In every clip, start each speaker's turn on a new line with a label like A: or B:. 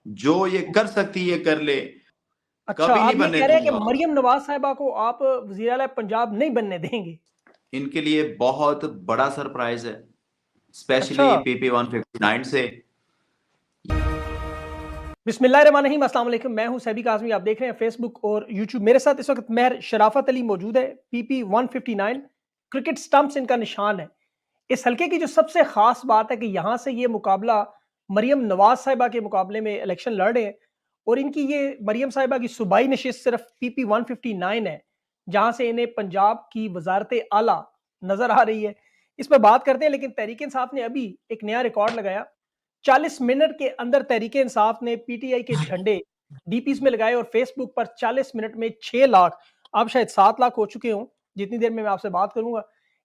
A: जो ये कर सकती है कर ले,
B: अच्छा,
A: कभी नहीं
B: आप ये
A: बनने
B: कह रहे हैं कि
A: दूंगा।
B: मरियम नवाज साहिबा को आप वज़ीर आला पंजाब नहीं बनने देंगे?
A: इनके लिए बहुत बड़ा सरप्राइज है,
B: अच्छा।
A: स्पेशली पीपी 159 से।
B: बिस्मिल्लाहिर्रहमानिर्रहीम, अस्सलाम वालेकुम। मैं हूं सैबी काज़मी। आप देख रहे हैं फेसबुक और यूट्यूब। मेरे साथ इस वक्त मेहर शराफत अली मौजूद है। पीपी 159 क्रिकेट स्टंप्स इनका निशान है। इस हल्के की जो सबसे खास बात है कि यहाँ से ये मुकाबला मरियम नवाज साहिबा के मुकाबले में इलेक्शन लड़ रहे हैं, और इनकी ये मरियम साहिबा की सूबाई नशिस्त सिर्फ पीपी 159 है, जहां से इन्हें पंजाब की वजारत आला नजर आ रही है। इस पर बात करते हैं, लेकिन तहरीक इंसाफ ने अभी एक नया रिकॉर्ड लगाया। 40 मिनट के अंदर तहरीक इंसाफ ने पीटीआई के झंडे डीपीस में लगाए, और फेसबुक पर 40 मिनट में 6 लाख, अब शायद 7 लाख हो चुके हों जितनी देर में मैं आपसे बात करूंगा।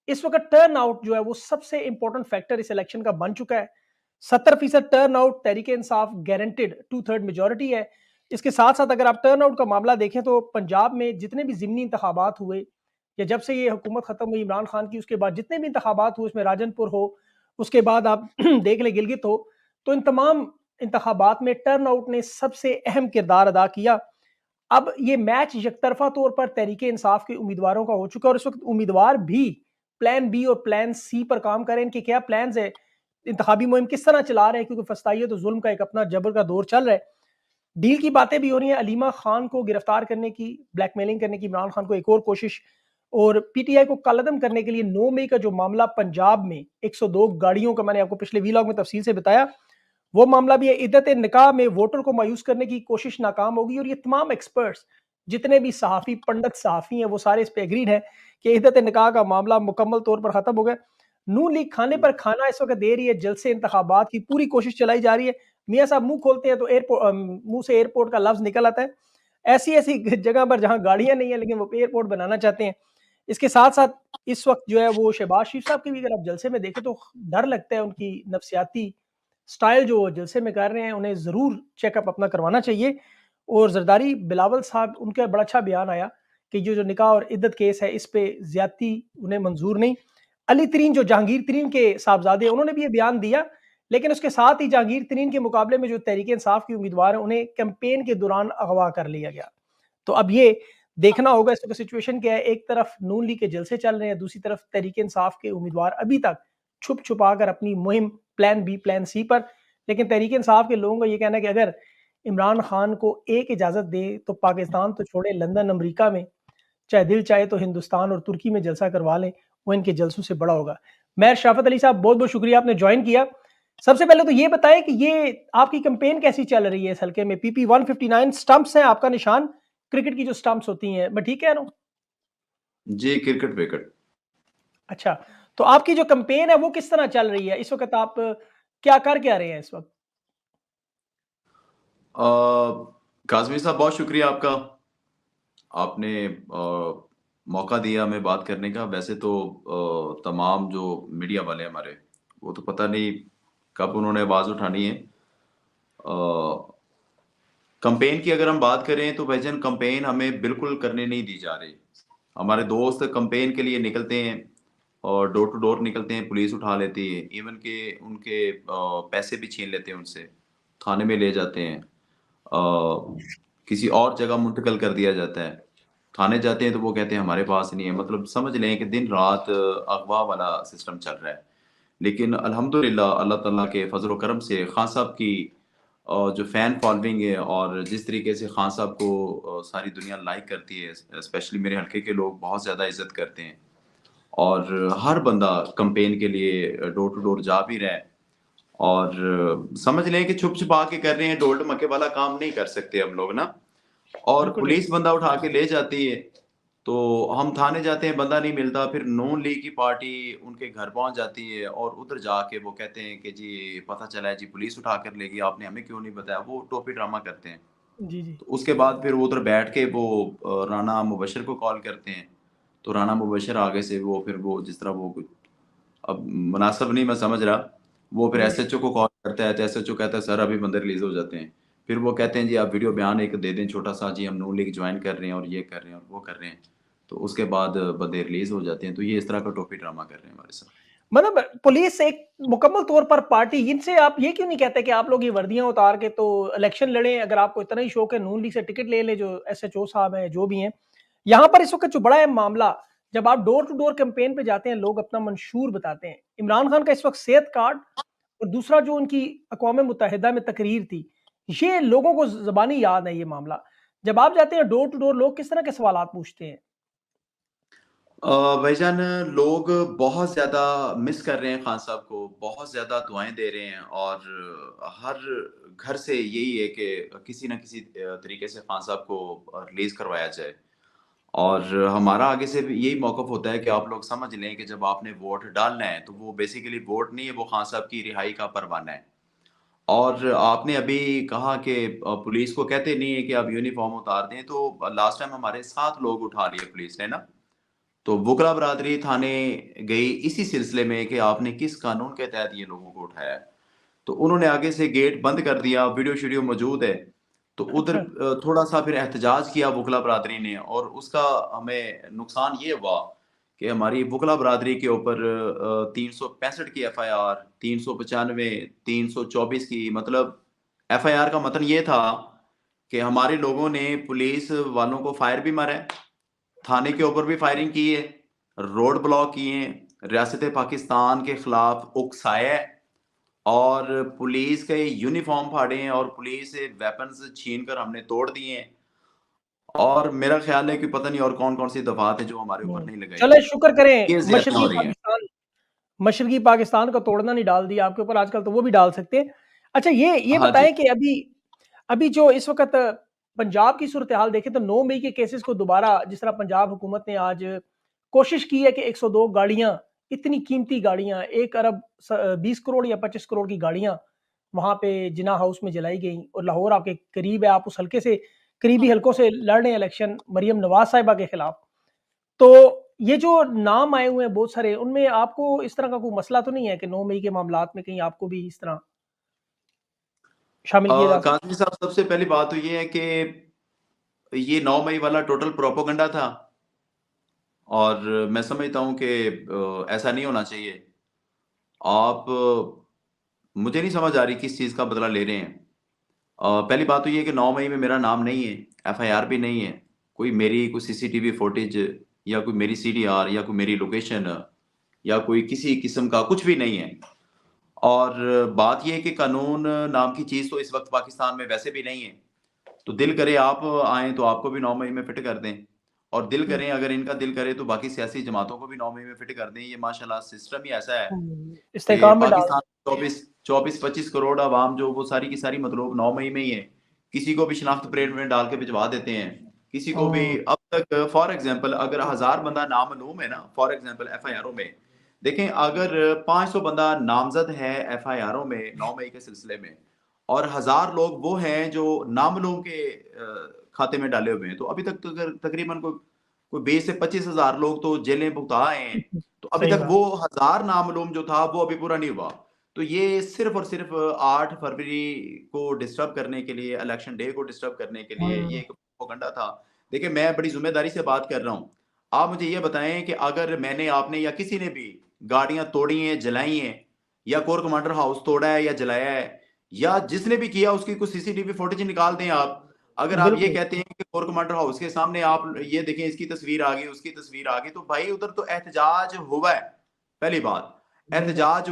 B: इस वक्त टर्न आउट जो है वो सबसे इंपॉर्टेंट फैक्टर इस इलेक्शन का बन चुका है। 70% turn out Tehreek Insaf guaranteed 2/3 majority है। इसके साथ साथ अगर आप टर्न आउट का मामला देखें तो पंजाब में जितने भी जिमनी इंतखाबात हुए, या जब से ये हुकूमत खत्म हुई इमरान खान की, उसके बाद जितने भी इंतखाबात हुए, उसमें राजनपुर हो, उसके बाद आप देख लें गिलगित हो, तो इन तमाम इंतखाबात में टर्न आउट ने सबसे अहम किरदार अदा किया। अब ये मैच यकतरफा तौर पर तहरीक इंसाफ के उम्मीदवारों का हो चुका है, और इस वक्त उम्मीदवार भी प्लान बी और प्लान सी पर काम करें। इनके क्या प्लान है, इंतखाबी मुहिम किस तरह चला रहे हैं, क्योंकि फस्ताई तो जुल्म का एक अपना जबर का दौर चल रहा है। डील की बातें भी हो रही हैं, अलीमा खान को गिरफ्तार करने की, ब्लैकमेलिंग करने की इमरान खान को एक और कोशिश, और पीटीआई को कलअदम करने के लिए 9 मई का जो मामला पंजाब में 102 गाड़ियों का मैंने आपको पिछले वीलॉग में तफसील से बताया, वो मामला भी है। इद्दत निकाह में वोटर को मायूस करने की कोशिश नाकाम होगी, और ये तमाम एक्सपर्ट्स, जितने भी सहाफ़ी पंडित सहाफ़ी हैं, वो सारे इस पे एग्रीड हैं कि इद्दत निकाह का मामला मुकम्मल तौर पर ख़त्म हो गया। नून लीग खाने पर खाना इस वक्त दे रही है, जलसे इंतखाबात की पूरी कोशिश चलाई जा रही है। मियाँ साहब मुंह खोलते हैं तो मुंह से एयरपोर्ट का लफ्ज़ निकल आता है। ऐसी ऐसी जगह पर जहाँ गाड़ियाँ नहीं है, लेकिन वो एयरपोर्ट बनाना चाहते हैं। इसके साथ साथ इस वक्त जो है वो शहबाज शरीफ साहब की भी अगर आप जलसे में देखें तो डर लगता है, उनकी नफ्सियाती स्टाइल जो वो जलसे में कर रहे हैं, उन्हें ज़रूर चेकअप अपना करवाना चाहिए। और ज़रदारी बिलावल साहब, उनका बड़ा अच्छा बयान आया कि जो निकाह और इद्दत केस है, इस पे ज़्यादती उन्हें मंजूर नहीं। अली तरीन जो जहांगीर तरीन के साहबजादे हैं, उन्होंने भी ये बयान दिया, लेकिन उसके साथ ही जहांगीर तरीन के मुकाबले में जो तहरीक इंसाफ के उम्मीदवार हैं, उन्हें कैंपेन के दौरान अगवा कर लिया गया। तो अब ये देखना होगा इस वक्त सिचुएशन क्या है। एक तरफ नून लीग के जलसे चल रहे हैं, दूसरी तरफ तहरीक इंसाफ के उम्मीदवार अभी तक छुप छुपा कर अपनी मुहिम प्लान बी प्लान सी पर। लेकिन तहरीक इंसाफ के लोगों का ये कहना है कि अगर इमरान खान को एक इजाज़त दे तो पाकिस्तान तो छोड़े, लंदन अमेरिका में चाहे दिल चाहे तो हिंदुस्तान और तुर्की में जलसा करवा लें, वो इनके जलसों से बड़ा होगा। मैं शराफत अली साहब, बहुत बहुत शुक्रिया आपने ज्वाइन किया। सबसे पहले तो ये बताएं कि ये आपकी कैंपेन कैसी चल रही है इस हल्के में। पीपी 159 स्टंप्स हैं आपका निशान, क्रिकेट की जो स्टंप्स होती हैं, मैं ठीक कह रहा हूँ?
A: जी, क्रिकेट विकेट।
B: अच्छा, तो आपकी जो कैंपेन है वो किस तरह चल रही है इस वक्त? आप क्या कर क्या रहे हैं इस वक्त?
A: काजमी साहब, बहुत शुक्रिया आपका। आपने मौका दिया हमें बात करने का। वैसे तो तमाम जो मीडिया वाले हमारे, वो तो पता नहीं कब उन्होंने आवाज़ उठानी है। कंपेन की अगर हम बात करें तो भाईजान, कंपेन हमें बिल्कुल करने नहीं दी जा रही। हमारे दोस्त कंपेन के लिए निकलते हैं और डोर टू डोर निकलते हैं, पुलिस उठा लेती है, इवन के उनके पैसे भी छीन लेते हैं उनसे, थाने में ले जाते हैं, किसी और जगह मुंतकिल कर दिया जाता है। थाने जाते हैं तो वो कहते हैं हमारे पास नहीं है। मतलब समझ लें कि दिन रात अगवा वाला सिस्टम चल रहा है। लेकिन अल्हम्दुलिल्लाह अल्लाह ताला के फजल व करम से खान साहब की जो फ़ैन फॉलोइंग है, और जिस तरीके से खान साहब को सारी दुनिया लाइक करती है, स्पेशली मेरे हल्के के लोग बहुत ज़्यादा इज़्ज़त करते हैं, और हर बंदा कैंपेन के लिए डोर टू डोर जा भी रहा है। और समझ लें कि छुप-छुपा के कर रहे हैं, ढोल ढमक्के वाला काम नहीं कर सकते हम लोग ना। और
B: बिल्कुल ठीक।
A: पुलिस बंदा उठा के ले जाती है, तो हम थाने जाते हैं, बंदा नहीं मिलता। फिर नून लीग की पार्टी उनके घर पहुँच जाती है, और उधर जाके वो कहते हैं कि जी पता चला है जी, पुलिस उठा कर ले गई, आपने हमें क्यों नहीं बताया? वो टोपी ड्रामा करते हैं।
B: जी जी।
A: तो उसके बाद फिर वो उधर बैठ के वो राना मुबश्शिर को कॉल करते हैं। तो राना मुबश्शिर आगे से वो फिर वो जिस तरह वो कुछ, अब मुनासिब नहीं मैं समझ रहा, वो फिर
B: जी
A: एसएचओ को कॉल करता है, तो एसएचओ कहता है सर अभी बंदे रिलीज़ हो जाते हैं। फिर वो कहते हैं जी आप वीडियो बयान एक दे दें छोटा-सा, जी हम नून लीग जॉइन कर रहे हैं और ये कर रहे हैं और वो कर रहे हैं। तो उसके बाद बंदे रिलीज़ हो जाते हैं। तो ये इस तरह का टोपी ड्रामा कर रहे हैं हमारे साथ।
B: मतलब पुलिस एक मुकम्मल तौर पर पार्टी, इनसे आप ये क्यों नहीं कहते कि आप लोग ये वर्दियां उतार के तो इलेक्शन लड़ें? अगर आपको इतना ही शौक है, नून लीग से टिकट ले लें, जो एसएचओ साहब हैं, जो भी हैं। यहाँ पर इस वक्त जो बड़ा है मामला, जब आप डोर टू डोर कैंपेन पे जाते हैं, लोग अपना मंशूर बताते हैं। इमरान खान का इस वक्त सेहत कार्ड और दूसरा जो उनकी अक़वाम मुत्तहिदा में तकरीर थी, ये लोगों को ज़बानी याद है ये मामला। जब आप जाते हैं डोर टू डोर, लोग किस तरह के सवालात पूछते हैं?
A: भाईजान, लोग बहुत ज़्यादा मिस कर रहे हैं खान साहब को, बहुत ज़्यादा दुआएँ दे रहे हैं और हर घर से यही है कि किसी न किसी तरीके से खान साहब को रिलीज़ करवाया जाए। और हमारा आगे से भी यही मौक़िफ़ होता है कि आप लोग समझ लें कि जब आपने वोट डालना है, तो वो बेसिकली वोट नहीं है, वो खान साहब की रिहाई का परवाना है। और आपने अभी कहा कि पुलिस को कहते नहीं है कि आप यूनिफ़ॉर्म उतार दें, तो लास्ट टाइम हमारे 7 लोग उठा लिए पुलिस ने ना। तो वुकला बरादरी थाने गई इसी सिलसिले में कि आपने किस कानून के तहत ये लोगों को उठाया है। तो उन्होंने आगे से गेट बंद कर दिया, वीडियो-शीडियो मौजूद है। तो उधर
B: अच्छा।
A: थोड़ा-सा फिर एहतजाज किया वुकला बरादरी ने और उसका हमें नुकसान ये हुआ कि हमारी वुकला बरादरी के ऊपर 365 की एफआईआर, 395, 324 की, मतलब एफआईआर का मतलब ये था कि हमारे लोगों ने पुलिस वालों को फायर भी मारा है, थाने के ऊपर भी फायरिंग की है, रोड ब्लॉक किए हैं, रियासत पाकिस्तान के खिलाफ उकसाया है और पुलिस के यूनिफ़ॉर्म फाड़े हैं और पुलिस से वेपन्स छीन कर हमने तोड़ दिए हैं। और मेरा ख़्याल है कि पता नहीं और कौन-कौन सी दफ़ात हैं जो हमारे ऊपर नहीं लगाई
B: चलें,
A: गई।
B: शुक्र करें
A: ये ज़्यादतियाँ हो रही हैं।
B: मशरकी पाकिस्तान का तोड़ना नहीं डाल दिया आपके ऊपर आजकल, तो वो भी डाल सकते हैं। अच्छा, ये
A: हाँ जी।
B: बताएँ कि अभी अभी जो इस वक़्त पंजाब की सूरत-ए-हाल देखें, तो 9 मई के केसेज़ को दोबारा, जिस तरह पंजाब हुकूमत ने आज कोशिश की है कि 102 गाड़ियाँ, इतनी कीमती गाड़ियाँ, 1 अरब 20 करोड़ या 25 करोड़ की गाड़ियाँ वहाँ पे जिन्ना हाउस में जलाई गईं और लाहौर आपके करीब है, आप उस हल्के से, करीबी हलकों से लड़ रहे हैं इलेक्शन मरियम नवाज़ साहिबा के खिलाफ। तो ये जो नाम आए हुए हैं बहुत सारे, उनमें आपको इस तरह का कोई मसला तो नहीं है कि 9 मई के मामलात में कहीं आपको भी इस तरह शामिल किया जा सके?
A: काज़मी साहब, सबसे पहली बात तो ये है कि ये 9 मई वाला टोटल प्रोपेगेंडा था और मैं समझता हूँ कि ऐसा नहीं होना चाहिए। आप मुझे नहीं समझ आ रही किस चीज़ का बदला ले रहे हैं। पहली बात तो ये है कि 9 मई में मेरा नाम नहीं है, एफआईआर भी नहीं है। कोई मेरी कोई सीसीटीवी फुटेज या कोई मेरी सीडीआर या कोई मेरी लोकेशन या कोई किसी किस्म का कुछ भी नहीं है। और बात ये है कि कानून नाम की चीज़ तो इस वक़्त पाकिस्तान में वैसे भी नहीं है। तो दिल करे आप आएँ तो आपको भी 9 मई में फिट कर दें और दिल
B: हुँ,
A: करें, अगर इनका दिल करे तो बाकी सियासी जमातों को भी 9 मई में फिट कर दें। ये माशाल्लाह सिस्टम ही ऐसा है कि
B: इस्तेहकाम में डाल
A: पाकिस्तान 24-25 करोड़ अवाम जो वो सारी की सारी मतलब 9 मई में ही है। किसी को भी शिनाख्त परेड में डाल के भिजवा देते हैं। किसी को भी
B: हुँ,
A: अब तक फॉर एग्ज़ाम्पल अगर 1000 बंदा नामालूम है ना, फॉर एग्ज़ाम्पल एफआईआरों में, देखें अगर 500 बंदा नामज़द है एफआईआरों में 9 मई के सिलसिले में और 1000 लोग वो हैं जो नामालूम के खाते में डाले हुए हैं। तो अभी तक तो तकरीबन कोई 20 से 25,000 लोग तो जेलें भुगता आए हैं। तो अभी
B: सही
A: तक
B: बात।
A: वो 1000 नामालूम जो था वो अभी पूरा नहीं हुआ। तो ये सिर्फ़ और सिर्फ़ 8 फरवरी को डिस्टर्ब करने के लिए, इलेक्शन डे को डिस्टर्ब करने के लिए ये
B: हुँ,
A: एक प्रोपेगेंडा था। देखिए, मैं बड़ी ज़िम्मेदारी से बात कर रहा हूँ। आप मुझे ये बताएँ कि अगर मैंने, आपने या किसी ने भी गाड़ियाँ तोड़ी हैं, जलाई हैं या कोर कमांडर हाउस तोड़ा है या जलाया है या जिसने भी किया उसकी कुछ सीसीटीवी फुटेज निकाल दें आप। अगर आप ये
B: बिल्कुल।
A: कहते हैं कि कोर कमांडर हाउस के सामने आप ये देखें, इसकी तस्वीर आ गई, उसकी तस्वीर आ गई, तो भाई उधर तो एहतजाज हुआ है, पहली बात।
B: बिल्कुल।
A: एहतजाज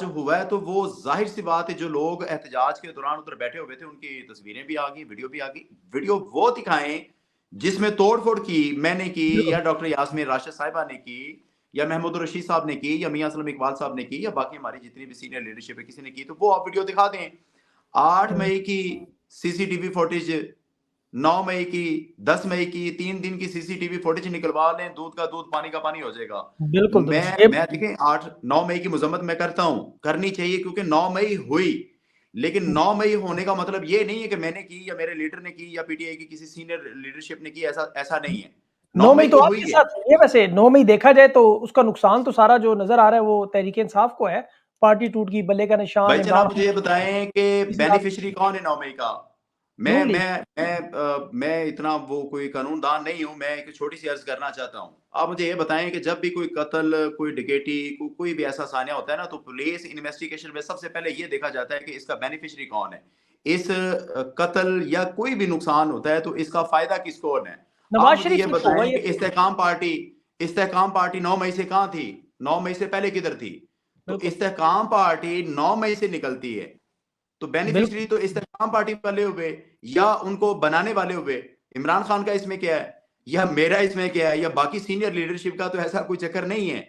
A: हुआ है तो वो ज़ाहिर-सी बात है जो लोग एहतजाज के दौरान उधर बैठे हुए थे उनकी तस्वीरें भी आ गई, वीडियो भी आ गई। वीडियो वो दिखाएँ जिसमें तोड़-फोड़ की मैंने की
B: बिल्कुल।
A: या डॉक्टर यास्मीन राशिद साहिबा ने की या महमूद रशीद साहब ने की या मियां असलम इकबाल साहब ने की या बाकी हमारी जितनी भी सीनियर लीडरशिप है किसी ने की, तो वो आप वीडियो दिखा दें। 8
B: हुँ,
A: मई की सीसीटीवी फुटेज, 9 मई की, 10 मई की, 3 दिन की सीसीटीवी फुटेज निकलवा लें, दूध का दूध, पानी का पानी हो जाएगा।
B: बिल्कुल दुरुस्त।
A: मैं देखें 8-9 मई की मजम्मत मैं करता हूँ, करनी चाहिए क्योंकि 9 मई हुई। लेकिन 9 मई होने का मतलब ये नहीं है कि मैंने की या मेरे लीडर ने की या पीटीआई की किसी सीनियर लीडरशिप ने की, ऐसा ऐसा नहीं है। 9
B: 9 मई
A: मई
B: तो
A: तो हुई
B: आपके
A: है।
B: साथ नहीं है वैसे, 9 मई देखा जाए तो उसका नुकसान तो सारा जो नज़र आ रहा है वो तहरीक-ए-इंसाफ को है। पार्टी टूट गई, बल्ले का निशान,
A: भाई
B: इमरान
A: जनाब,
B: खान
A: मुझे ये बताएं कि
B: की ज़िंदा।
A: बेनिफिशियरी कौन है 9 मई का? मैं
B: नून लीग।
A: मैं इतना वो कोई कानूनदान नहीं हूँ, मैं एक छोटी-सी अर्ज़ करना चाहता हूँ। आप मुझे ये बताएँ कि जब भी कोई कत्ल, कोई डकैती, कोई भी ऐसा सान्या होता है ना, तो पुलिस इन्वेस्टिगेशन में सबसे पहले ये देखा जाता है कि इसका बेनिफिशियरी कौन है? इस कत्ल या कोई भी नुकसान होता है, तो इसका फ़ायदा किसको होना है? आप
B: नवाज
A: मुझे
B: शरीफ
A: ये
B: से तो होगा
A: बताएँ
B: ये
A: कि
B: तो।
A: इस्तेहकाम पार्टी 9 मई से कहाँ थी? 9 मई से पहले किधर थी? तो
B: बिल्कुल,
A: इस्तेहकाम पार्टी 9 मई से निकलती है। तो बेनिफिशियरी
B: बिल्कुल,
A: तो इस्तेमाम पार्टी वाले हुए या उनको बनाने वाले हुए। इमरान खान का इसमें क्या है, या मेरा इसमें क्या है, या बाकी सीनियर लीडरशिप का तो ऐसा कोई चक्कर नहीं है।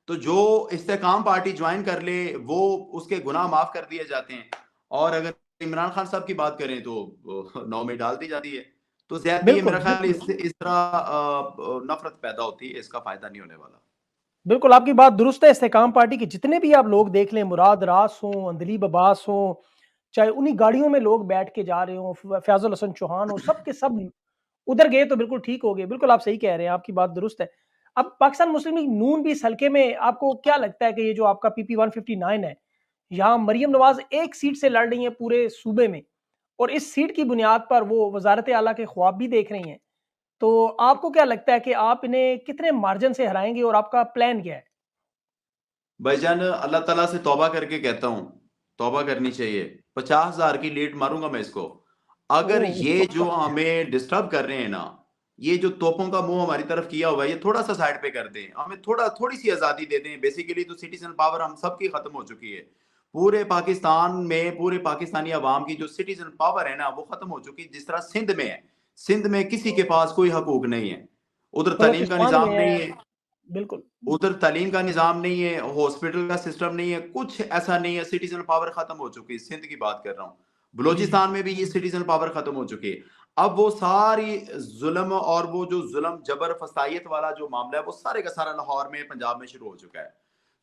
A: तो जो इस्तेकाम पार्टी ज्वाइन कर ले, वो उसके गुनाह माफ कर दिए जाते हैं। और अगर इमरान खान साहब की बात करें तो 9 में डाल दी जाती है। तो ज्यादती है,
B: बिल्कुल,
A: मेरा ख्याल
B: बिल्कुल।
A: इस तरह नफरत पैदा होती है, इसका फायदा नहीं होने वाला।
B: बिल्कुल, आपकी बात दुरुस्त है। इस्तेकाम पार्टी के जितने भी आप लोग देख लें, मुराद रास हों, अंदलीब अब्बास हों, चाहे उन्हीं गाड़ियों में लोग बैठ के जा रहे हों, फैज़ुल हसन चौहान हो, सब के सब उधर गए तो बिल्कुल ठीक हो गए। बिल्कुल आप सही कह रहे हैं, आपकी बात दुरुस्त है। अब पाकिस्तान मुस्लिम लीग नून भी इस हलके में आपको क्या लगता है कि ये जो आपका पीपी 159 है, यहाँ मरियम नवाज़ एक सीट से लड़ रही हैं पूरे सूबे में और इस सीट की बुनियाद पर वो वज़ारत आला के ख्वाब भी देख रही हैं। तो आपको क्या लगता है कि आप इन्हें कितने मार्जिन से हराएँगे और आपका प्लान क्या है?
A: भाईजान, अल्लाह ताला से तौबा करके कहता हूँ, तौबा करनी चाहिए। 50,000 की लीड मारूँगा मैं इसको। अगर
B: ओह!
A: ये जो हमें डिस्टर्ब कर रहे हैं ना, ये जो तोपों का मुँह हमारी तरफ किया हुआ है, ये थोड़ा-सा साइड पे कर दें। हमें थोड़ी-सी आज़ादी दे दें। बेसिकली तो सिटिज़न पावर हम सबकी खत्म हो चुकी है। पूरे पाकिस्तान में, पूरे पाकिस्तानी अवाम की जो सिटिज़न पावर है ना, वो खत्म हो चुकी है, जिस तरह सिंध में है। सिंध में किसी के पास कोई हकूक नहीं है। उधर तालीम का
B: बलोचिस्तान में
A: निज़ाम
B: है,
A: नहीं है।
B: बिल्कुल।
A: उधर तालीम का निज़ाम नहीं है, हॉस्पिटल का सिस्टम नहीं है, कुछ ऐसा नहीं है, सिटीज़न पावर ख़त्म हो चुकी है, सिंध की बात कर रहा हूँ।
B: जी, जी।
A: बलूचिस्तान में भी ये सिटीज़न पावर ख़त्म हो चुकी है। अब वो सारी ज़ुल्म और वो जो ज़ुल्म, जबर, फसाइयत वाला जो मामला है, वो सारे का सारा लाहौर में, पंजाब में शुरू हो चुका है।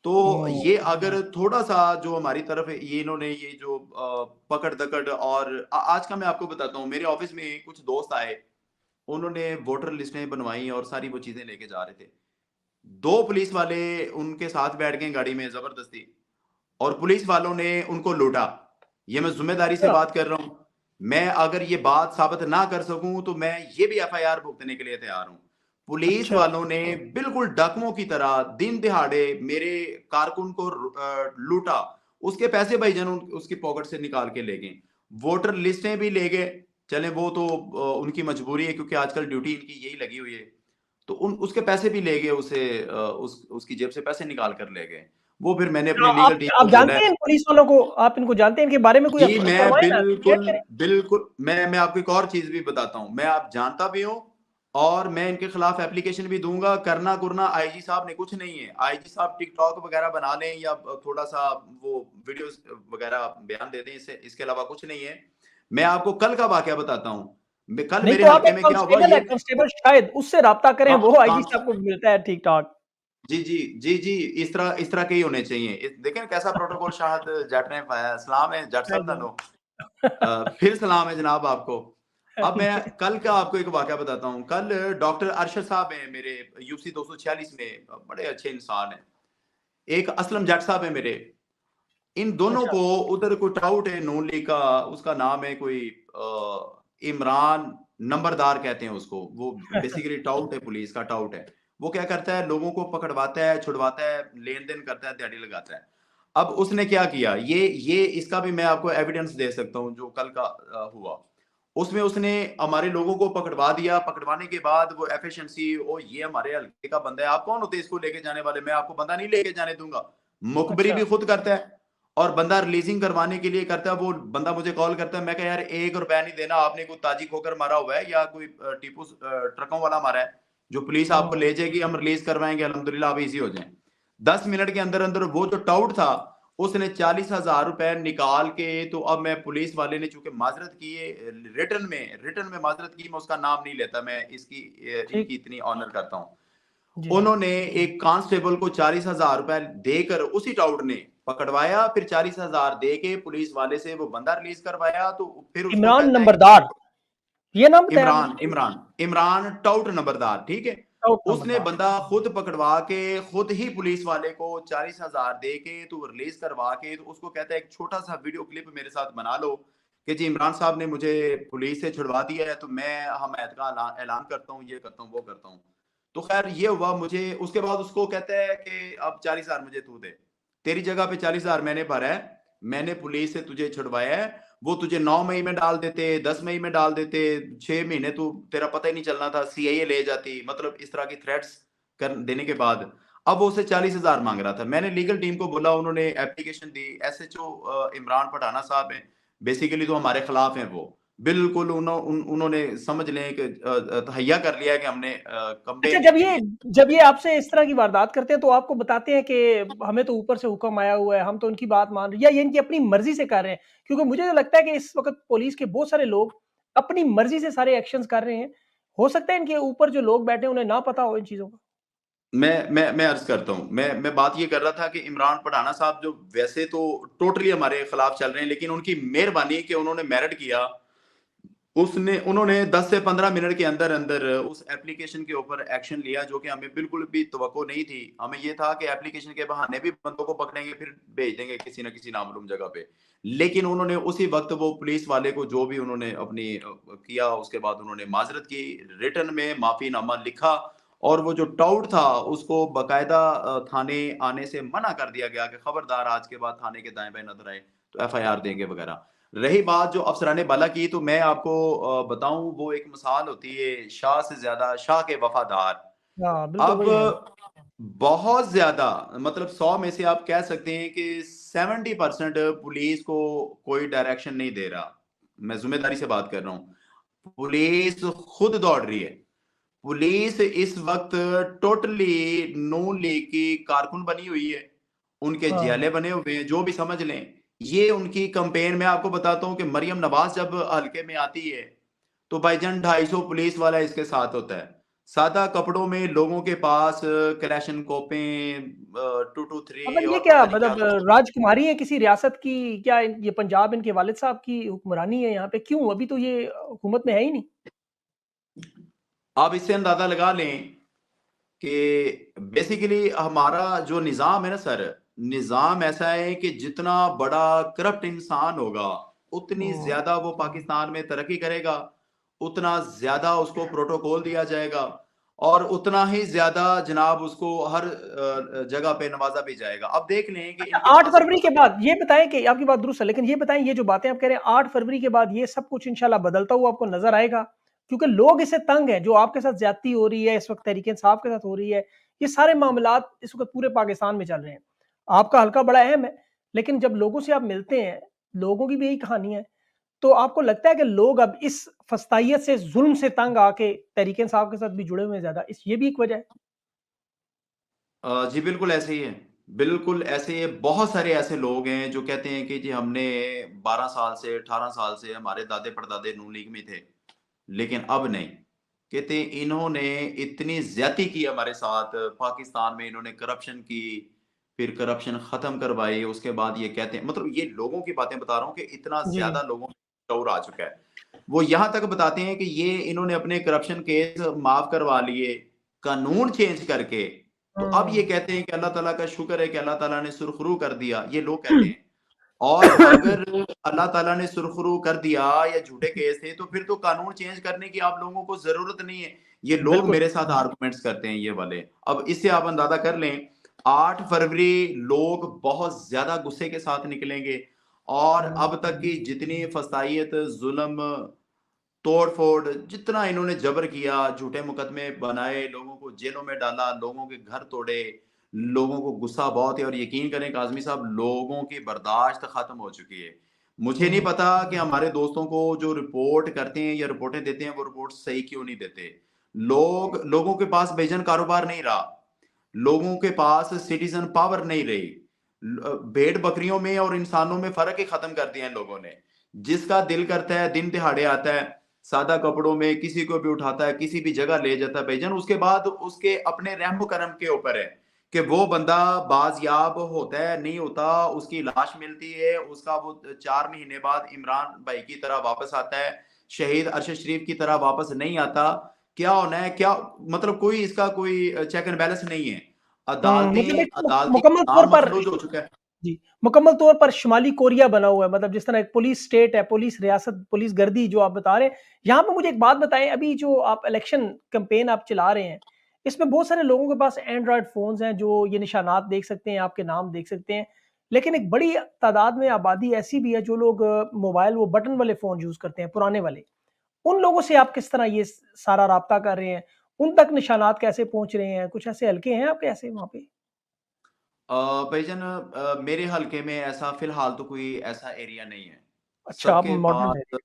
A: तो
B: हुँ,
A: ये अगर थोड़ा-सा जो हमारी तरफ है, ये इन्होंने ये जो पकड़-दकड़ और आज का मैं आपको बताता हूँ, मेरे ऑफ़िस में कुछ दोस्त आए, उन्होंने वोटर लिस्टें बनवाई और सारी वो चीज़ें लेके जा रहे थे। 2 पुलिस वाले उनके साथ बैठ गए गाड़ी में ज़बरदस्ती, और पुलिस वालों ने उनको लूटा। ये मैं ज़िम्मेदारी से
B: अच्छा,
A: बात कर रहा हूँ। मैं अगर ये बात साबित ना कर सकूँ, तो मैं ये भी एफआईआर भुगतने के लिए तैयार हूँ। पुलिस
B: अच्छा।
A: वालों ने बिल्कुल डाकुओं की तरह दिन-दहाड़े मेरे कारकुन को लूटा। उसके पैसे भाईजान उसकी पॉकेट से निकाल के ले गए। वोटर लिस्टें भी ले गए। चलें, वो तो उनकी मजबूरी है, क्योंकि आजकल ड्यूटी इनकी यही लगी हुई है। तो उन उसके पैसे भी ले गए, उसे उसकी जेब से पैसे निकाल कर ले गए। वो फिर मैंने
B: क्या
A: अपनी लीगल टीम
B: आप
A: को बोला
B: जानते
A: है।
B: हैं इन पुलिस वालों को? आप इनको जानते हैं? इनके बारे में कोई
A: जी, मैं
B: फरमाएँ ना, शेयर
A: बिल्कुल,
B: करें।
A: बिल्कुल, मैं आपको एक और चीज़ भी बताता हूँ। मैं आप जानता भी हूँ, और मैं इनके खिलाफ एप्लीकेशन भी दूँगा। करना-कुरना आईजी साहब ने कुछ नहीं है। आईजी साहब टिकटॉक वगैरह बना लें, या थोड़ा-सा वो वीडियोज़ वगैरह बयान दे दें, इसके अलावा कुछ नहीं है। मैं आपको कल का वाकया बताता हूँ। मैं कल
B: नहीं
A: मेरे
B: तो आप
A: हल्के
B: एक
A: में क्या हुआ
B: कांस्टेबल है,
A: ये
B: कांस्टेबल शायद उससे राब्ता करें,
A: का
B: वो आईजी
A: कांस
B: साहब को मिलता है ठीक-ठाक।
A: जी, जी। जी, जी। इस तरह के ही होने चाहिए। देखें कैसा प्रोटोकॉल शायद जट ने पाया है। सलाम है जट
B: हाँ
A: साहब
B: जी।
A: तानू। फिर सलाम है जनाब आपको। अब मैं कल का आपको एक वाकया बताता हूँ। कल डॉक्टर अरशद साहब हैं मेरे, यूसी 246 में, बड़े अच्छे इंसान हैं। एक असलम जट साहब हैं मेरे। इन दोनों
B: अच्छा,
A: को उधर कोई टाउट है नून लीग का, उसका नाम है कोई इमरान नंबरदार कहते हैं उसको। वो बेसिकली टाउट है, पुलिस का टाउट है। वो क्या करता है, लोगों को पकड़वाता है, छुड़वाता है, लेन-देन करता है, दिहाड़ी लगाता है। अब उसने क्या किया, ये इसका भी मैं आपको एविडेंस दे सकता हूँ, जो कल का हुआ। उसमें उसने हमारे लोगों को पकड़वा दिया। पकड़वाने के बाद वो एफिशिएंसी, ओ ये हमारे हल्के का बंदा है, आप कौन होते हैं इसको लेके जाने वाले? मैं आपको बंदा नहीं लेके जाने दूँगा। मुखबिरी
B: अच्छा,
A: भी खुद करता है, और बंदा रिलीजिंग करवाने के लिए करता है। वो बंदा मुझे कॉल करता है, मैं कहा यार ₹1 नहीं देना, आपने कोई ताजी खोकर मारा हुआ है, या कोई टीपू ट्रकों वाला मारा है, जो पुलिस आपको
B: हाँ,
A: ले जाएगी, हम रिलीज करवाएंगे, अल्हम्दुलिल्लाह आप इजी हो जाएं। 10 मिनट के अंदर अंदर वो जो टाउट था, उसने ₹40,000 निकाल के, तो अब मैं पुलिस वाले ने चूंकि माजरत की है, रिटर्न में माजरत की, मैं उसका नाम नहीं लेता, मैं
B: ठीक,
A: इनकी इतनी ऑनर करता हूँ।
B: जी, जी।
A: उन्होंने एक कांस्टेबल को ₹40,000 देकर उसी टाउट ने पकड़वाया, फिर 40,000 दे के पुलिस वाले से वो बंदा रिलीज करवाया। तो फिर उसको
B: इमरान
A: कहता है कि
B: नंबरदार, ये नाम बताया आपने?
A: इमरान इमरान इमरान टाउट नंबरदार, ठीक है।
B: स्काउट
A: उसने
B: नंबरदार।
A: बंदा खुद पकड़वा के, खुद ही पुलिस वाले को 40,000 दे के तो रिलीज करवा के, तो उसको कहता है एक छोटा सा वीडियो क्लिप मेरे साथ बना लो, कि जी इमरान साहब ने मुझे पुलिस से छुड़वा दिया है, तो मैं हमायत का ऐलान करता हूँ, ये करता हूँ, वो करता हूँ। तो खैर ये हुआ, मुझे उसके बाद उसको कहता है कि अब 40,000 मुझे तू दे। तेरी जगह पे 40,000 मैंने भरा है, मैंने पुलिस से तुझे छुड़वाया है, वो तुझे 9 मई में डाल देते, 10 मई में डाल देते, 6 महीने तू तेरा पता ही नहीं चलना था, सीआईए ले जाती, मतलब इस तरह की थ्रेट्स कर देने के बाद अब वो उससे 40,000 माँग रहा था। मैंने लीगल टीम को बोला, उन्होंने एप्लीकेशन दी, एसएचओ इमरान पठाना साहब हैं, बेसिकली तो हमारे खिलाफ हैं वो। बिल्कुल उन्होंने समझ लें कि तहैया कर लिया है कि हमने
B: अच्छा,
A: कंप्लेंट
B: जब
A: लिखी
B: ये
A: है।
B: जब ये आपसे इस तरह की वारदात करते हैं तो आपको बताते हैं कि हमें तो ऊपर से हुक्म आया हुआ है, हम तो उनकी बात मान रहे हैं, या ये इनकी अपनी मर्ज़ी से कर रहे हैं? क्योंकि मुझे तो लगता है कि इस वक़्त पुलिस के बहुत सारे लोग अपनी मर्ज़ी से सारे एक्शंस कर रहे हैं। हो सकता है इनके ऊपर जो लोग बैठे हैं उन्हें ना पता हो इन चीज़ों का।
A: मैं अर्ज़ करता हूँ। मैं बात ये कर रहा था कि इमरान पठाना साहब जो वैसे तो टोटली हमारे खिलाफ चल रहे हैं, लेकिन उनकी मेहरबानी कि उन्होंने मेरिट किया, उसने उन्होंने 10 से 15 मिनट के अंदर-अंदर उस एप्लीकेशन के ऊपर एक्शन लिया, जो कि हमें बिल्कुल भी तवक्को नहीं थी। हमें ये था कि एप्लीकेशन के बहाने भी बंदों को पकड़ेंगे, फिर भेज देंगे किसी न किसी नामालूम जगह पे। लेकिन उन्होंने उसी वक़्त वो पुलिस वाले को जो भी उन्होंने अपनी किया, उसके बाद उन्होंने माज़रत की, रिटन में माफ़ीनामा लिखा, और वो जो टाउट था, उसको बाकायदा थाने आने से मना कर दिया गया कि खबरदार आज के बाद थाने के दाएँ-बाएँ नज़र आए, तो एफआईआर देंगे वगैरह। रही बात जो अफ़सरान बाला की, तो मैं आपको बताऊँ, वो एक मिसाल होती है शाह से ज़्यादा शाह के वफ़ादार।
B: हाँ, बिल्कुल
A: अब
B: वही है।
A: बहुत ज़्यादा, मतलब 100 में से आप कह सकते हैं कि 70% पुलिस को कोई डायरेक्शन नहीं दे रहा। मैं ज़िम्मेदारी से बात कर रहा हूँ। पुलिस खुद दौड़ रही है। पुलिस इस वक़्त टोटली नून लीग की कारकुन बनी हुई है। उनके
B: हाँ।
A: जियाले बने हुए हैं, जो भी समझ लें। ये उनकी कैम्पेन, मैं आपको बताता हूँ कि मरियम नवाज़ जब हल्के में आती है, तो भाईजान 250 पुलिस वाला इसके साथ होता है। सादा कपड़ों में लोगों के पास कलैशनकोपें 223
B: मतलब ये
A: और
B: क्या
A: पता नहीं
B: मतलब
A: क्या-क्या।
B: राजकुमारी है किसी रियासत की? क्या ये पंजाब इनके वालिद साहब की हुक्मरानी है यहाँ पे? क्यों? अभी तो ये हुकूमत में है ही नहीं।
A: आप इससे अंदाज़ा लगा लें कि बेसिकली हमारा जो निज़ाम है ना सर, निज़ाम ऐसा है कि जितना बड़ा करप्ट इंसान होगा, उतनी
B: हुँ।
A: ज़्यादा वो पाकिस्तान में तरक्की करेगा, उतना ज़्यादा उसको प्रोटोकॉल दिया जाएगा, और उतना ही ज़्यादा जनाब उसको हर जगह पे नवाज़ा भी जाएगा। अब देख लें कि
B: अच्छा,
A: इनके
B: 8
A: पास
B: फरवरी के बाद ये बताएँ कि आपकी बात दुरुस्त है, लेकिन ये बताएँ ये जो बातें आप कह रहे हैं 8 फरवरी के बाद ये सब कुछ इंशाल्लाह बदलता हुआ आपको नज़र आएगा? क्योंकि लोग इससे तंग हैं, जो आपके साथ ज़्यादती हो रही है, इस वक़्त तहरीक-ए-इंसाफ के साथ हो रही है, ये सारे मामलात इस वक़्त पूरे पाकिस्तान में चल रहे हैं। आपका हलका बड़ा अहम है, लेकिन जब लोगों से आप मिलते हैं, लोगों की भी यही कहानी है, तो आपको लगता है कि लोग अब इस फस्तायत से, ज़ुल्म से तंग आके तहरीक-ए-इंसाफ के साथ भी जुड़े हुए हैं ज़्यादा, इस ये भी एक वजह है?
A: जी, बिल्कुल ऐसे ही है। बिल्कुल ऐसे ही है, बहुत सारे ऐसे लोग हैं जो कहते हैं कि जी हमने 12 साल से, 18 साल से हमारे दादे-परदादे नून लीग में थे, लेकिन अब नहीं। कहते इन्होंने इतनी ज़्यादती की हमारे साथ, पाकिस्तान में इन्होंने करप्शन की, फिर करप्शन ख़त्म करवाई, उसके बाद ये कहते हैं, मतलब ये लोगों की बातें बता रहा हूँ कि इतना
B: जी।
A: ज़्यादा लोगों में शऊर आ चुका है। वो यहाँ तक बताते हैं कि ये इन्होंने अपने करप्शन केस माफ़ करवा लिए, कानून चेंज करके, तो अब ये
B: हुँ।
A: कहते हैं कि अल्लाह ताला का शुक्र है कि अल्लाह ताला ने सुरखरू कर दिया, ये लोग कहते हैं। और अगर अल्लाह ताला ने सुरखरू कर दिया या झूठे केस थे, तो फिर तो कानून चेंज करने की आप लोगों को ज़रूरत नहीं है। ये लोग
B: बिल्कुल।
A: मेरे साथ आर्गुमेंट्स करते हैं ये वाले। अब इससे आप अंदाज़ा कर लें, 8 फरवरी लोग बहुत ज़्यादा गुस्से के साथ निकलेंगे, और अब तक की जितनी फसाइयत, ज़ुल्म, तोड़-फोड़, जितना इन्होंने जबर किया, झूठे मुकदमे बनाए, लोगों को जेलों में डाला, लोगों के घर तोड़े, लोगों को गुस्सा बहुत है, और यकीन करें काज़मी साहब, लोगों की बर्दाश्त ख़त्म हो चुकी है। मुझे नहीं
B: हुँ।
A: पता कि हमारे दोस्तों को जो रिपोर्ट करते हैं या रिपोर्टें देते हैं, वो रिपोर्ट सही क्यों नहीं देते। लोगों के पास बेजन कारोबार नहीं रहा, लोगों के पास सिटीज़न पावर नहीं रही। भेड़-बकरियों में और इंसानों में फ़र्क ही ख़त्म कर दिया इन लोगों ने। जिसका दिल करता है, दिन दिहाड़े आता है, सादा कपड़ों में किसी को भी उठाता है, किसी भी जगह ले जाता है भाईजान, उसके बाद उसके अपने रहम-करम के ऊपर है कि वो बंदा बाज़याब होता है, नहीं होता, उसकी लाश मिलती है, उसका वो 4 महीने बाद इमरान भाई की तरह वापस आता है, शहीद अरशद शरीफ की तरह वापस नहीं आता। क्या होना है, क्या मतलब, कोई इसका कोई चेक एंड बैलेंस नहीं है।
B: मतलब एक
A: अदालती
B: मुकम्मल तौर
A: निज़ाम
B: पर
A: मफलूज हो चुका है।
B: जी, मुकम्मल तौर पर शुमाली कोरिया बना हुआ है, मतलब जिस तरह एक पुलिस स्टेट है, पुलिस रियासत, पुलिस गर्दी जो आप बता रहे हैं। यहाँ पे मुझे एक बात बताएँ, अभी जो आप इलेक्शन कैंपेन आप चला रहे हैं, इसमें बहुत सारे लोगों के पास एंड्रॉयड फ़ोन्स हैं जो ये निशानात देख सकते हैं, आपके नाम देख सकते हैं। लेकिन एक बड़ी तादाद में आबादी ऐसी भी है जो लोग मोबाइल वो बटन वाले फ़ोन यूज़ करते हैं, पुराने वाले। उन लोगों से आप किस तरह ये सारा राब्ता कर रहे हैं? उन तक निशानात कैसे पहुँच रहे हैं? कुछ ऐसे हलके हैं आपके ऐसे वहाँ पे?
A: भाईजान, मेरे हलके में ऐसा फ़िलहाल तो कोई ऐसा एरिया नहीं है।
B: अच्छा, आप
A: सबके
B: मॉडर्न है।
A: पास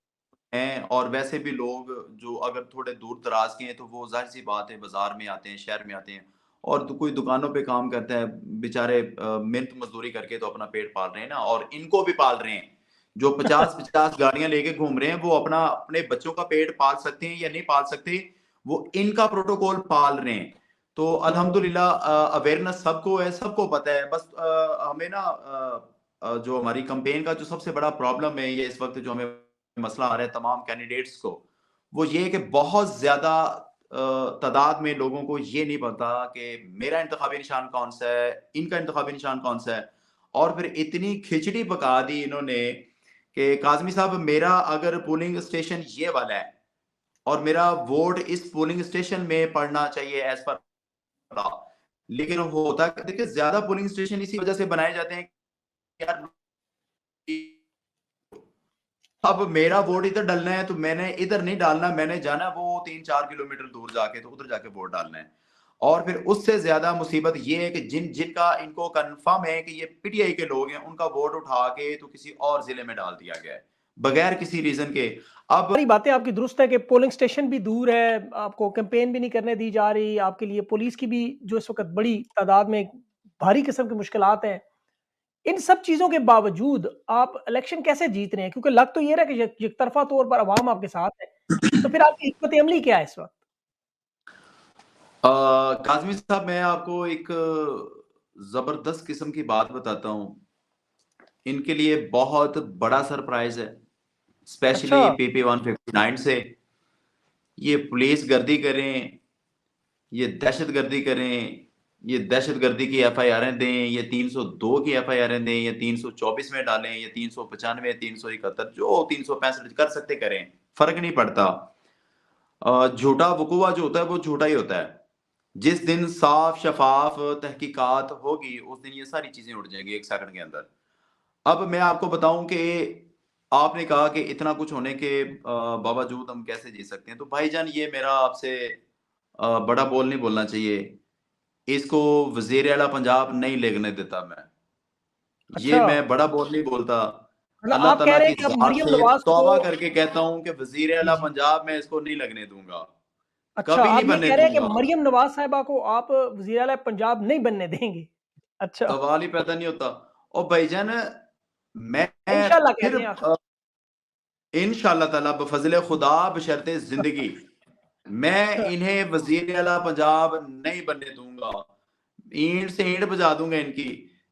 A: हैं, और वैसे भी लोग जो अगर थोड़े दूर-दराज़ के हैं, तो वो ज़ाहिर-सी बात है बाज़ार में आते हैं, शहर में आते हैं, और तो कोई दुकानों पे काम करता है, बेचारे मेहनत मज़दूरी करके तो अपना पेट पाल रहे हैं ना, और इनको भी पाल रहे हैं। जो 50-50 गाड़ियाँ लेके घूम रहे हैं, वो अपना अपने बच्चों का पेट पाल सकते हैं या नहीं पाल सकते, वो इनका प्रोटोकॉल पाल रहे हैं। तो
B: हुँ,
A: अल्हम्दुलिल्लाह अवेयरनेस सबको है, सबको पता है। बस हमें ना जो हमारी कैंपेन का जो सबसे बड़ा प्रॉब्लम है, ये इस वक़्त जो हमें मसला आ रहा है तमाम कैंडिडेट्स को, वो ये है कि बहुत ज़्यादा तादाद में लोगों को ये नहीं पता कि मेरा इंतखाबी निशान कौन-सा है, इनका इंतखाबी निशान कौन-सा है। और फिर इतनी खिचड़ी पका दी इन्होंने कि काज़मी साहब, मेरा अगर पोलिंग स्टेशन ये वाला है और मेरा वोट इस पोलिंग स्टेशन में पड़ना चाहिए एज़ पर लॉ। लेकिन होता क्या, देखिए, ज़्यादा पोलिंग स्टेशन इसी वज़ह से बनाए जाते हैं कि यार, अब मेरा वोट इधर डलना है, तो मैंने इधर नहीं डालना, मैंने जाना वो 3-4 किलोमीटर दूर जाके, तो उधर जाके वोट डालना है। और फिर उससे ज़्यादा मुसीबत ये है कि जिनका इनको कन्फर्म है कि ये पीटीआई के लोग हैं, उनका वोट उठा के तो किसी और ज़िले में डाल दिया गया है, बगैर किसी रीज़न के। अब
B: सारी बातें आपकी दुरुस्त है कि पोलिंग स्टेशन भी दूर है, आपको कैंपेन भी नहीं करने दी जा रही, आपके लिए पुलिस की भी जो इस वक़्त बड़ी तादाद में भारी किस्म की मुश्किलात हैं। इन सब चीज़ों के बावजूद आप इलेक्शन कैसे जीत रहे हैं? क्योंकि लग तो ये रहा है कि एकतरफ़ा तौर पर अवाम आपके साथ है। तो फिर आपकी हिकमत अमली क्या है इस वक़्त?
A: काज़मी साहब, मैं आपको एक ज़बरदस्त किस्म की बात बताता हूँ। इनके लिए बहुत बड़ा सरप्राइज़ है,
B: अच्छा,
A: स्पेशली पीपी 159 से। ये पुलिस गर्दी करें, ये दहशतगर्दी करें, ये दहशतगर्दी की एफआईआरें दें, ये 302 की एफआईआरें दें, ये 324 में डालें, ये 395, 371, जो 365 कर सकते करें, फ़र्क नहीं पड़ता। झूठा वकूआ जो होता है, वो झूठा ही होता है। जिस दिन साफ शफ़ाफ तहकीकात होगी, उस दिन ये सारी चीज़ें उड़ जाएँगी 1 सेकंड के अंदर। अब मैं आपको बताऊँ कि आपने कहा कि इतना कुछ होने के बावजूद हम कैसे जी सकते हैं? तो भाईजान, ये मेरा आपसे बड़ा बोल नहीं बोलना चाहिए। इसको वज़ीर आला पंजाब नहीं लगने देता मैं। ये
B: अच्छा।
A: मैं बड़ा बोल नहीं बोलता।
B: मतलब
A: अल्लाह
B: आप कह
A: ताला
B: रहे
A: की
B: हैं कि अब
A: ज़ात
B: मरियम
A: से
B: नवाज़ को
A: तौबा करके कहता हूँ कि वज़ीर
B: जी,
A: आला
B: जी।
A: पंजाब मैं इसको नहीं लगने दूँगा।
B: अच्छा,
A: कभी नहीं
B: आप ये
A: बनने
B: कह रहे हैं कि
A: दूँगा।
B: मरियम नवाज़ साहिबा को आप वज़ीर आला पंजाब नहीं बनने देंगे? अच्छा,
A: सवाल ही पैदा नहीं होता। और भाईजान, मैं
B: इंशाल्लाह कह
A: फिर
B: दें आखिर।
A: इंशाअल्लाह ताला बफ़ज़ल खुदा बशर्ते ज़िंदगी, मैं
B: अच्छा,
A: इन्हें वज़ीर आला पंजाब नहीं बनने दूँगा। ईंट से ईंट बजा दूँगा इनकी।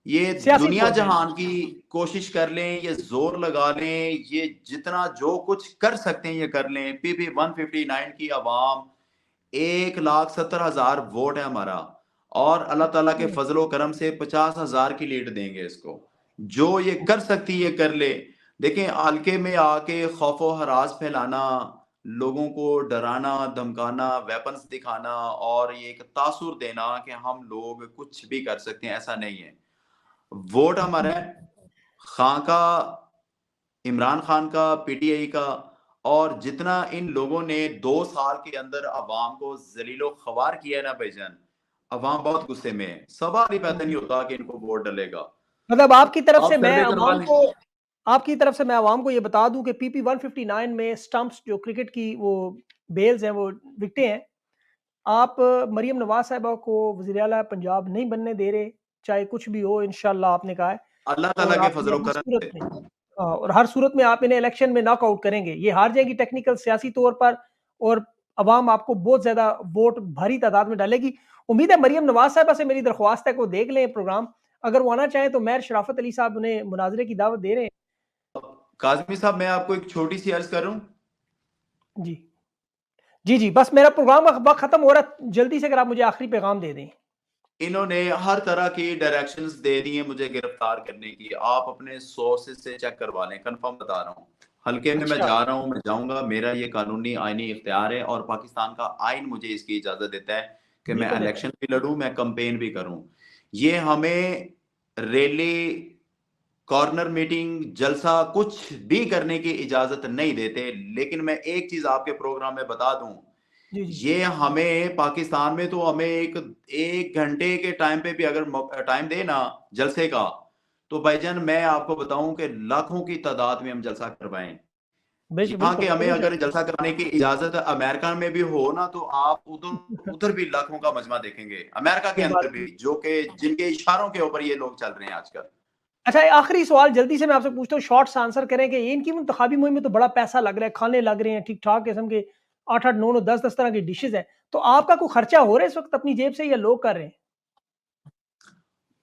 A: ये
B: सियासी
A: दुनिया
B: तौर पे।
A: जहान की कोशिश कर लें, ये ज़ोर लगा लें, ये जितना जो कुछ कर सकते हैं ये कर लें। पीपी 159 की अवाम, 1,70,000 वोट है हमारा, और अल्लाह ताला के
B: हुँ,
A: फज़ल व करम से 50,000 की लीड देंगे इसको। जो ये कर सकती है कर ले। देखें, हल्के में आके खौफ व हरास फैलाना, लोगों को डराना, धमकाना, वेपन्स दिखाना, और ये एक तासुर देना कि हम लोग कुछ भी कर सकते हैं, ऐसा नहीं है। वोट हमारा है, खां का, इमरान खान का, पीटीआई का, और जितना इन लोगों ने 2 साल के अंदर अवाम को ज़लील-ओ-ख़वार किया है ना भाईजान, अवाम बहुत गुस्से में है। सवाल ही पैदा नहीं
B: जी।
A: होता कि इनको वोट डलेगा।
B: मतलब आपकी तरफ
A: आप
B: से मैं
A: सर्वे करवा
B: अवाम
A: लें।
B: को आपकी तरफ से मैं अवाम को ये बता दूँ कि पीपी 159 में स्टंप्स जो क्रिकेट की वो बेल्स हैं, वो विकटें हैं। आप मरियम नवाज़ साहिबा को वज़ीर आला पंजाब नहीं बनने दे रहे, चाहे कुछ भी हो इंशाअल्लाह आपने कहा है।
A: अल्लाह ताला
B: और
A: के
B: आप इन्हें हर
A: फ़ज़ल-ओ-करम
B: सूरत
A: से।
B: में और हर सूरत में आप इन्हें इलेक्शन में नॉकआउट करेंगे। ये हार जाएँगी टेक्निकल सियासी तौर पर और अवाम आपको बहुत ज़्यादा वोट भारी तादाद में डालेगी। उम्मीद है मरियम नवाज़ साहिबा से मेरी दरख्वास्त है कि वो देख लें प्रोग्राम। अगर वो आना चाहें तो मेयर शराफत अली साहब उन्हें मुनाज़रे की दावत दे रहे हैं।
A: काज़मी साहब, मैं आपको एक छोटी-सी अर्ज़ करूँ?
B: जी। जी, जी, बस मेरा प्रोग्राम का वक़्त खत्म हो रहा है। जल्दी से अगर आप मुझे आखिरी पैगाम दे दें।
A: इन्होंने हर तरह की डायरेक्शंस दे दी हैं मुझे गिरफ्तार करने की। आप अपने सोर्सेज से चेक करवा लें, कंफर्म बता रहा हूँ। हल्के में मैं
B: अच्छा,
A: जा रहा हूँ, मैं जाऊँगा, मेरा ये कानूनी आईनी इख्तियार है और पाकिस्तान का आइन मुझे इसकी इजाज़त देता है कि मैं
B: बिल्कुल देता है।
A: इलेक्शन भी लड़ूँ, मैं कैंपेन भी करूँ। ये हमें रैली, कॉर्नर मीटिंग, जलसा कुछ भी करने की इजाज़त नहीं देते। लेकिन मैं एक चीज़ आपके प्रोग्राम में बता दूँ,
B: जी, जी।
A: ये हमें पाकिस्तान में तो हमें 1 घंटे के टाइम पे भी अगर टाइम दें ना जलसे का, तो भाईजान मैं आपको बताऊँ कि लाखों की तादाद में हम जलसा करवाएँ। यहाँ
B: बिल्कुल,
A: के हमें
B: ज़रूर
A: अगर
B: करेंगे।
A: जलसा कराने की इजाज़त अमेरिका में भी हो ना, तो आप उधर उधर भी लाखों का मजमा देखेंगे। अमेरिका के
B: ये बात
A: अंदर भी, जो कि जिनके इशारों के ऊपर ये लोग चल रहे हैं आजकल।
B: अच्छा, आखिरी सवाल जल्दी से मैं आपसे पूछता हूँ, शॉर्ट्स आंसर करें कि इनकी इंतखाबी मुहिम में तो बड़ा पैसा लग रहा है, खाने लग रहे हैं, ठीक-ठाक किस्म के 8-8, 9-9, 10-10 तरह की डिशेज़ हैं। तो आपका कोई खर्चा हो रहा है इस वक़्त अपनी जेब से या लोग कर रहे हैं?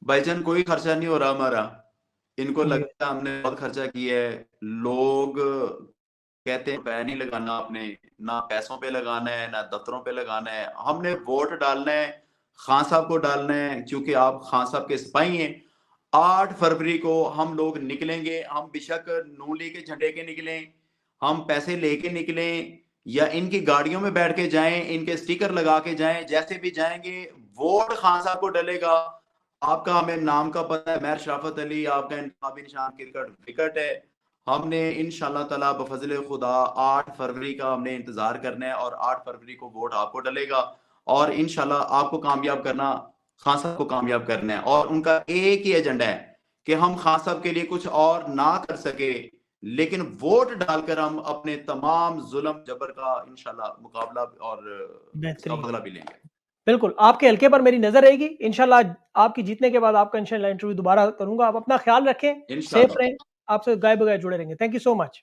A: भाईजान कोई खर्चा नहीं हो रहा हमारा। इनको
B: जी।
A: लगता है हमने बहुत खर्चा किया है। लोग कहते हैं पैसा नहीं लगाना आपने, ना पैसों पे लगाना है, ना दफ्तरों पे लगाना है। हमने वोट डालना है, खान साहब को डालना है, क्योंकि आप खान साहब के सिपाही हैं। 8 फरवरी को हम लोग निकलेंगे, हम बेशक नून लीग के झंडे के निकलें, हम पैसे लेके निकलें या इनकी गाड़ियों में बैठ के जाएँ, इनके स्टिकर लगा के जाएँ, जैसे भी जाएँगे, वोट खान साहब को डलेगा। आपका हमें नाम का पता है, मेहर शराफत अली, आपका इंतखाबी निशान क्रिकेट विकेट है। हमने इंशाअल्लाह ताला बफज़ल खुदा 8 फरवरी का हमने इंतज़ार करना है और 8 फरवरी को वोट आपको डलेगा और इंशाअल्लाह आपको कामयाब करना, खान साहब को कामयाब करना है और उनका एक ही एजेंडा है कि हम खान साहब के लिए कुछ और ना कर सके, लेकिन वोट डालकर हम अपने तमाम ज़ुल्म जबर का इंशाअल्लाह मुकाबला और उसका
B: बेहतरीन।
A: बदला भी लेंगे।
B: बिल्कुल, आपके हलके पर मेरी नज़र रहेगी। इंशाअल्लाह आपकी जीतने के बाद आपका इंशाअल्लाह इंटरव्यू दोबारा करूँगा। आप अपना ख़्याल रखें, सेफ
A: इंशाअल्लाह।
B: रहें, आपसे गाए बगैर जुड़े रहेंगे। Thank you so much.